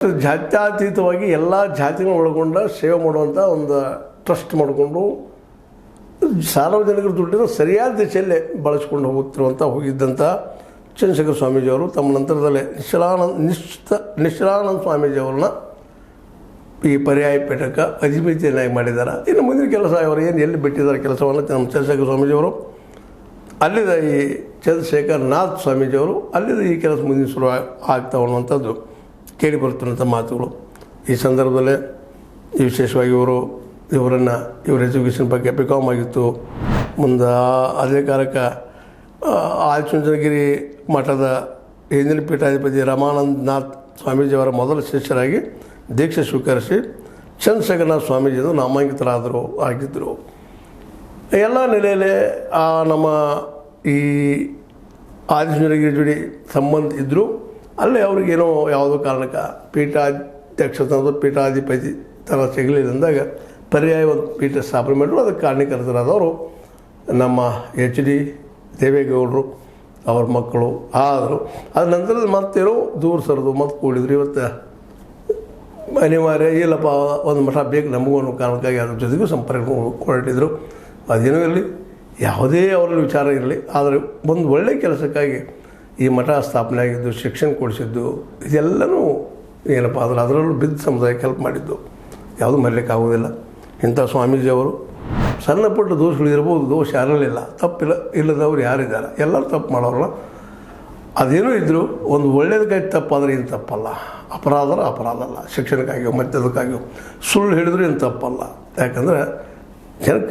ಜಾತ್ಯತೀತವಾಗಿ ಎಲ್ಲ ಜಾತಿನ ಒಳಗೊಂಡ ಸೇವೆ ಮಾಡುವಂಥ ಒಂದು ಟ್ರಸ್ಟ್ ಮಾಡಿಕೊಂಡು ಸಾರ್ವಜನಿಕರ ದುಡ್ಡನ್ನು ಸರಿಯಾದ ದಿಶೆಯಲ್ಲೇ ಬಳಸ್ಕೊಂಡು ಹೋಗಿದ್ದಂಥ ಚಂದ್ರಶೇಖರ ಸ್ವಾಮೀಜಿಯವರು ತಮ್ಮ ನಂತರದಲ್ಲೇ ನಿಶ್ಚಲಾನಂದ ಸ್ವಾಮೀಜಿಯವ್ರನ್ನ ಈ ಪರ್ಯಾಯ ಪೀಠಕ್ಕೆ ಅಧಿಪತಿಯನ್ನಾಗಿ ಮಾಡಿದ್ದಾರೆ. ಇನ್ನು ಮುಂದಿನ ಕೆಲಸ ಅವರು ಏನು ಎಲ್ಲಿ ಬಿಟ್ಟಿದ್ದಾರೆ ಕೆಲಸವನ್ನು ನಮ್ಮ ಚಂದ್ರಶೇಖರ ಸ್ವಾಮೀಜಿಯವರು, ಅಲ್ಲಿದ ಈ ಚಂದ್ರಶೇಖರ್ ನಾಥ್ ಸ್ವಾಮೀಜಿಯವರು ಅಲ್ಲಿದ ಈ ಕೆಲಸ ಮುಂದಿನ ಶುರು ಆಗ್ತಾವೆ ಅನ್ನುವಂಥದ್ದು ಕೇಳಿ ಬರ್ತಿರುವಂಥ ಮಾತುಗಳು. ಈ ಸಂದರ್ಭದಲ್ಲೇ ವಿಶೇಷವಾಗಿ ಇವ್ರ ಎಜುಕೇಷನ್ ಬಗ್ಗೆ ಬಿಕಾಮ್ ಆಗಿತ್ತು. ಮುಂದೆ ಅದೇ ಕಾಲಕ್ಕೆ ಆದಿಚುಂಚನಗಿರಿ ಮಠದ ಹಿಂದಿನ ಪೀಠಾಧಿಪತಿ ರಮಾನಂದನಾಥ್ ಸ್ವಾಮೀಜಿಯವರ ಮೊದಲ ಶಿಷ್ಯರಾಗಿ ದೀಕ್ಷೆ ಸ್ವೀಕರಿಸಿ ಚಂದ್ರಶೇಖರನಾಥ್ ಸ್ವಾಮೀಜಿಯವರು ಆಗಿದ್ದರು. ಎಲ್ಲ ನೆಲೆಯಲ್ಲೇ ನಮ್ಮ ಈ ಆದಿಚುಂಚನಗಿರಿ ಜೋಡಿ ಸಂಬಂಧ ಇದ್ದರು. ಅಲ್ಲೇ ಅವ್ರಿಗೇನೋ ಯಾವುದೋ ಕಾರಣಕ್ಕೆ ಪೀಠಾಧಿಪತಿ ಥರ ಸಿಗಲಿಲ್ಲಂದಾಗ ಪರ್ಯಾಯ ಒಂದು ಪೀಠ ಸ್ಥಾಪನೆ ಮಾಡಿದ್ರು. ಅದಕ್ಕೆ ಕಾರಣೀಕರ್ತರಾದವರು ನಮ್ಮ ಎಚ್ ಡಿ ದೇವೇಗೌಡರು, ಅವ್ರ ಮಕ್ಕಳು ಆದರು. ಅದ ನಂತರದ ಮತ್ತೇನೋ ದೂರ ಸರಿದು ಮತ್ತೆ ಕೂಡಿದ್ರು. ಇವತ್ತು ಅನಿವಾರ್ಯ ಇಲ್ಲಪ್ಪ ಒಂದು ಮಠ ಬೇಕು ನಮಗೂ ಅನ್ನೋ ಕಾರಣಕ್ಕಾಗಿ ಅದ್ರ ಜೊತೆಗೂ ಸಂಪರ್ಕ ಹೊರಟಿದ್ರು. ಅದೇನೂ ಇರಲಿ, ಯಾವುದೇ ಅವರಲ್ಲಿ ವಿಚಾರ ಇರಲಿ, ಆದರೆ ಒಂದು ಒಳ್ಳೆಯ ಕೆಲಸಕ್ಕಾಗಿ ಈ ಮಠ ಸ್ಥಾಪನೆ ಆಗಿದ್ದು, ಶಿಕ್ಷಣ ಕೊಡಿಸಿದ್ದು, ಇದೆಲ್ಲನೂ ಏನಪ್ಪ ಅಂದ್ರೆ ಅದರಲ್ಲೂ ಬಿದ್ದ ಸಮುದಾಯಕ್ಕೆ ಹೆಲ್ಪ್ ಮಾಡಿದ್ದು ಯಾವುದೂ ಮರೀಲಿಕ್ಕಾಗೋದಿಲ್ಲ. ಇಂಥ ಸ್ವಾಮೀಜಿಯವರು ಸಣ್ಣ ಪುಟ್ಟ ದೋಷಗಳು ಇರ್ಬೋದು, ದೋಷ ಯಾರಲ್ಲಿಲ್ಲ, ತಪ್ಪಿಲ್ಲ ಇಲ್ಲದವ್ರು ಯಾರಿದ್ದಾರೆ, ಎಲ್ಲರೂ ತಪ್ಪು ಮಾಡೋರಲ್ಲ. ಅದೇನೂ ಇದ್ದರೂ ಒಂದು ಒಳ್ಳೆಯದಕ್ಕಾಗಿ ತಪ್ಪಾದರೆ ಏನು ತಪ್ಪಲ್ಲ, ಅಪರಾಧ ಅಲ್ಲ. ಶಿಕ್ಷಣಕ್ಕಾಗಿಯೋ ಮತ್ತದಕ್ಕಾಗಿಯೋ ಸುಳ್ಳು ಹೇಳಿದ್ರು ಏನು ತಪ್ಪಲ್ಲ. ಯಾಕಂದರೆ ಜನಕ್ಕೆ